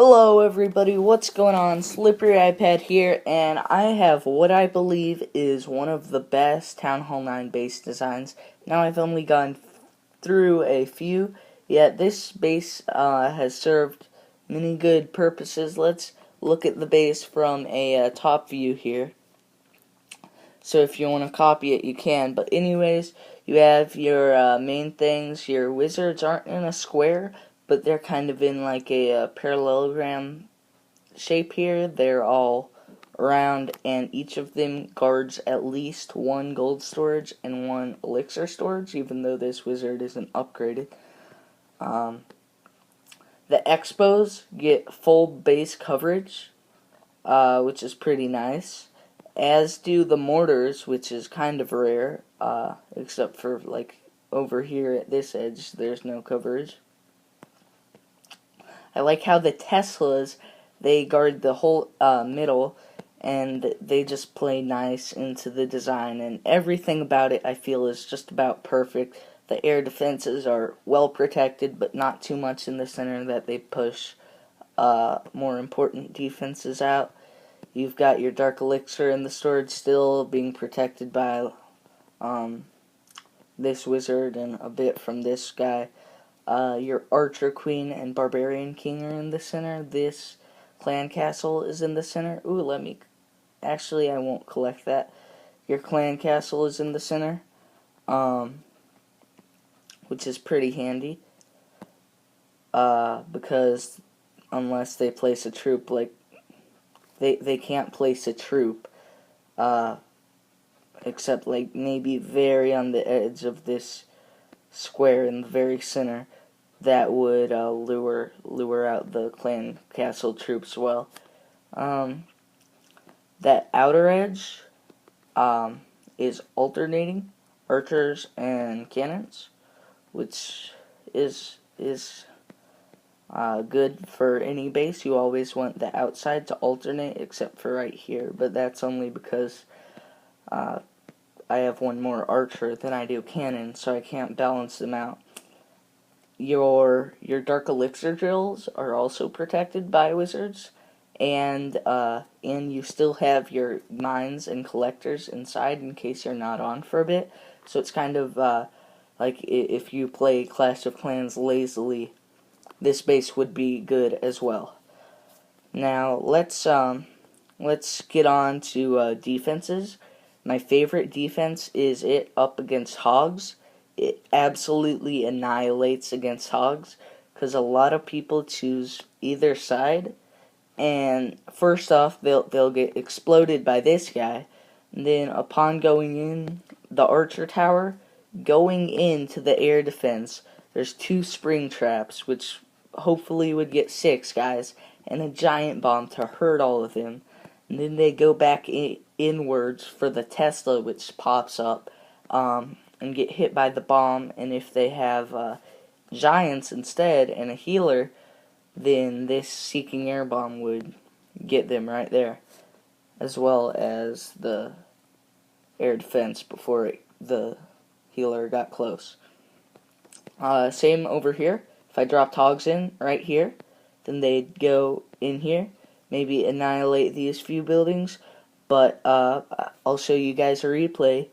Hello everybody, what's going on? Slippery iPad here, and I have what I believe is one of the best Town Hall 9 base designs. Now I've only gone through a few, yet this base has served many good purposes. Let's look at the base from a top view here. So if you want to copy it, you can. But anyways, you have your main things. Your wizards aren't in a square, but they're kind of in like a parallelogram shape here. They're all round, and each of them guards at least one gold storage and one elixir storage, even though this wizard isn't upgraded. The expos get full base coverage, which is pretty nice, as do the mortars, which is kind of rare, except for like over here at this edge there's no coverage. I like how the Teslas, they guard the whole middle, and they just play nice into the design, and everything about it I feel is just about perfect. The air defenses are well protected, but not too much in the center that they push more important defenses out. You've got your Dark Elixir in the storage still being protected by this wizard and a bit from this guy. Your Archer Queen and Barbarian King are in the center. This Clan Castle is in the center. Ooh, actually, I won't collect that. Your Clan Castle is in the center, which is pretty handy, because unless they place a troop, like, they can't place a troop, except, like, maybe very on the edge of this square in the very center. That would lure out the Clan Castle troops well. That outer edge is alternating archers and cannons, which is good for any base. You always want the outside to alternate, except for right here, but that's only because I have one more archer than I do cannon, so I can't balance them out. Your Dark Elixir drills are also protected by wizards, and you still have your mines and collectors inside in case you're not on for a bit. So it's kind of like if you play Clash of Clans lazily, this base would be good as well. Now let's get on to defenses. My favorite defense is it up against hogs. It absolutely annihilates against hogs, because a lot of people choose either side, and first off they'll get exploded by this guy, and then upon going in the archer tower, going into the air defense, there's 2 spring traps, which hopefully would get 6 guys, and a giant bomb to hurt all of them, and then they go back inwards for the Tesla, which pops up, and get hit by the bomb, and if they have giants instead and a healer, then this Seeking Air Bomb would get them right there, as well as the air defense before the healer got close. Same over here. If I dropped hogs in right here, then they'd go in here, maybe annihilate these few buildings, but I'll show you guys a replay.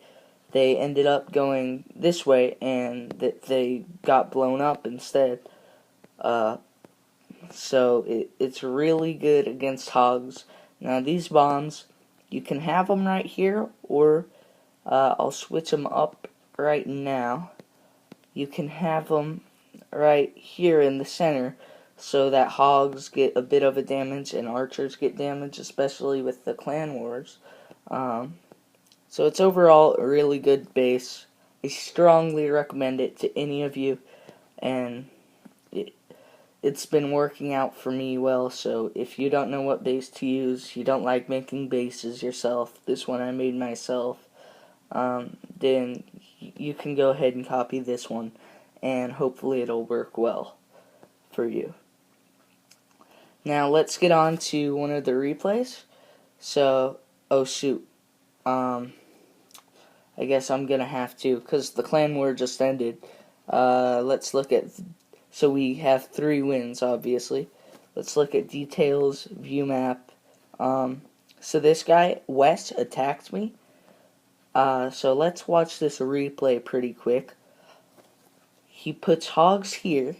They ended up going this way, and they got blown up instead. So it's really good against hogs. Now these bombs, you can have them right here, or I'll switch them up right now. You can have them right here in the center, so that hogs get a bit of a damage and archers get damage, especially with the clan wars. So it's overall a really good base. I strongly recommend it to any of you, and it's been working out for me well. So if you don't know what base to use, you don't like making bases yourself, this one I made myself, then you can go ahead and copy this one, and hopefully it'll work well for you. Now let's get on to one of the replays. So, oh shoot, I guess I'm gonna have to, because the clan war just ended. Let's look at, so we have 3 wins, obviously. let's look at details, view map. So this guy, Wes, attacked me. So let's watch this replay pretty quick. He puts hogs here,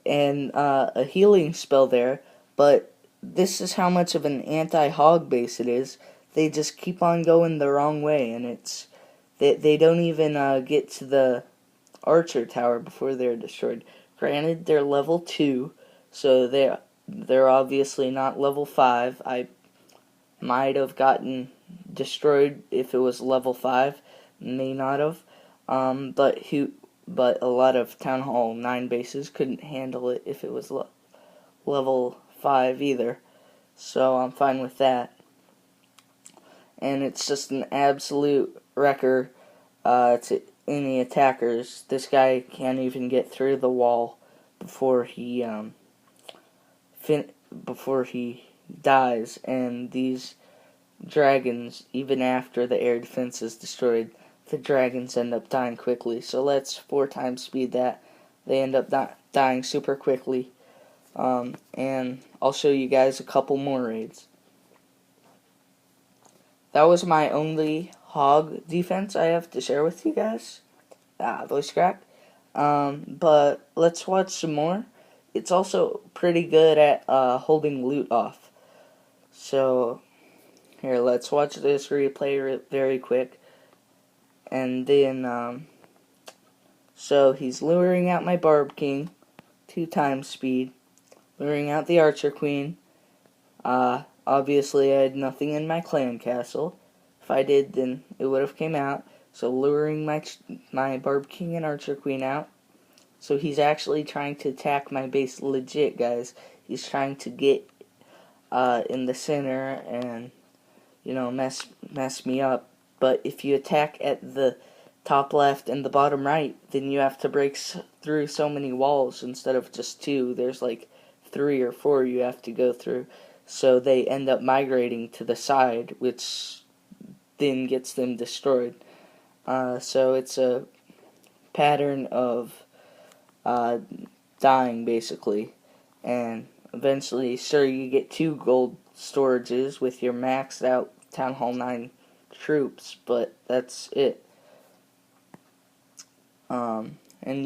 and a healing spell there, but this is how much of an anti-hog base it is. They just keep on going the wrong way, and they don't even get to the archer tower before they're destroyed. Granted, they're level 2, so they're obviously not level 5. I might have gotten destroyed if it was level 5, may not have. But a lot of Town Hall 9 bases couldn't handle it if it was level 5 either. So I'm fine with that. And it's just an absolute wrecker to any attackers. This guy can't even get through the wall before he dies, and these dragons, even after the air defense is destroyed, the dragons end up dying quickly. So let's 4 times speed that. They end up dying super quickly. And I'll show you guys a couple more raids. That was my only hog defense I have to share with you guys. Voice crack. But let's watch some more. It's also pretty good at holding loot off. So here, let's watch this replay very quick. And then, so he's luring out my Barb King, 2 times speed, luring out the Archer Queen. Obviously I had nothing in my clan castle. If I did, then it would have came out. So luring my Barb King and Archer Queen out. So he's actually trying to attack my base legit, guys. He's trying to get in the center and, you know, mess me up. But if you attack at the top left and the bottom right, then you have to break through so many walls instead of just 2. There's like 3 or 4 you have to go through. So they end up migrating to the side, which then gets them destroyed. So it's a pattern of dying, basically. And eventually, sure, you get 2 gold storages with your maxed out Town Hall 9 troops, but that's it. And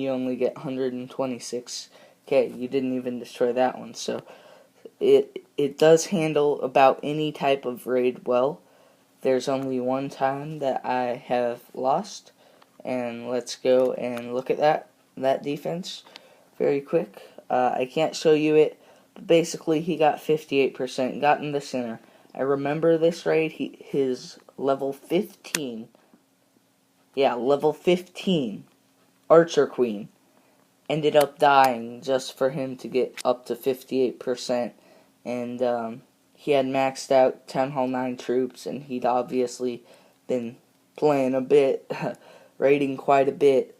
you only get 126k. You didn't even destroy that one, so it does handle about any type of raid well. There's only one time that I have lost, and let's go and look at that defense very quick. I can't show you it, but basically he got 58%, got in the center. I remember this raid, his level 15, level 15 Archer Queen ended up dying just for him to get up to 58%, and he had maxed out Town Hall 9 troops, and he'd obviously been playing a bit, raiding quite a bit,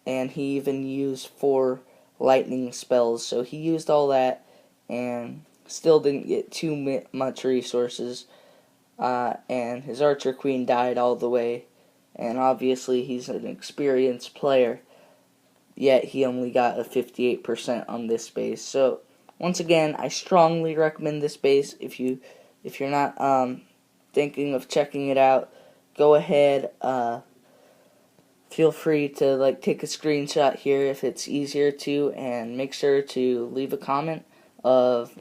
and he even used 4 lightning spells, so he used all that, and still didn't get too much resources, and his Archer Queen died all the way, and obviously he's an experienced player, yet he only got a 58% on this base. So once again, I strongly recommend this base. If you're not thinking of checking it out, go ahead. Feel free to take a screenshot here if it's easier to, and make sure to leave a comment of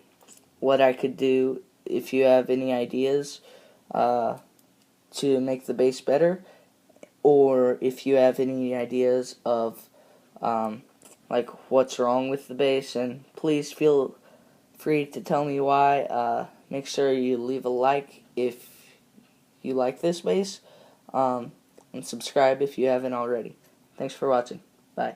what I could do if you have any ideas to make the base better, or if you have any ideas of what's wrong with the base, and please feel free to tell me why. Make sure you leave a like if you like this base, and subscribe if you haven't already. Thanks for watching. Bye.